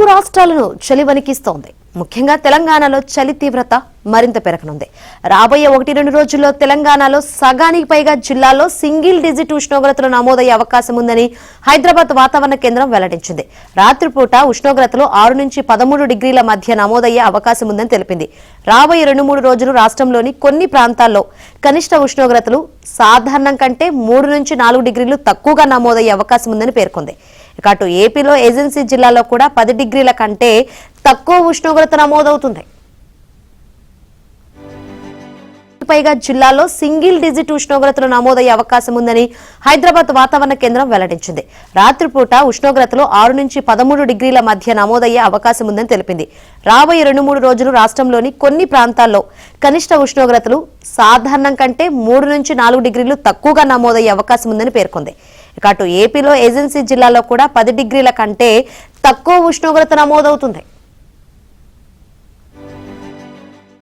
తెలుగు రాష్ట్రాలను చలి వణికిస్తోంది. ముఖ్యంగా తెలంగాణలో చలి తీవ్రత మరింత పెరగనుంది. రాబోయే 1-2 రోజుల్లో తెలంగాణలో సగానికి పైగా జిల్లాల్లో సింగిల్ డిజిట్ ఉష్ణోగ్రతలు నమోదయ్యే అవకాశం ఉందని హైదరాబాద్ వాతావరణ కేంద్రం వెల్లడించింది. రాత్రిపూట ఉష్ణోగ్రతలు 6 నుంచి 13 డిగ్రీల మధ్య నమోదయ్యే అవకాశం ఉందని తెలిపింది. రాబోయే 2-3 రోజులు రాష్ట్రంలోని కొన్ని ప్రాంతాల్లో కనిష్ట ఉష్ణోగ్రతలు సాధారణం కంటే 3 నుంచి 4 డిగ్రీలు తక్కువగా నమోదయ్యే అవకాశం ఉందని పేర్కొంది. ఇక అటు ఏపీలో ఏజెన్సీ జిల్లాలో కూడా 10 డిగ్రీల కంటే తక్కువ ఉష్ణోగ్రత నమోదవుతుంది. పైగా జిల్లాలో సింగిల్ డిజిట్ ఉష్ణోగ్రతలు నమోదయ్యే అవకాశం ఉందని హైదరాబాద్ వాతావరణ కేంద్రం వెల్లడించింది. రాత్రిపూట ఉష్ణోగ్రతలు 6 నుంచి 13 డిగ్రీల మధ్య నమోదయ్యే అవకాశం ఉందని తెలిపింది. రాబోయే 2-3 రోజులు రాష్ట్రంలోని కొన్ని ప్రాంతాల్లో కనిష్ట ఉష్ణోగ్రతలు సాధారణం కంటే 3 నుంచి 4 డిగ్రీలు తక్కువగా నమోదయ్యే అవకాశం ఉందని పేర్కొంది. ఇక అటు ఏపీలో ఏజెన్సీ జిల్లాలో కూడా 10 డిగ్రీల కంటే తక్కువ ఉష్ణోగ్రత నమోదవుతుంది.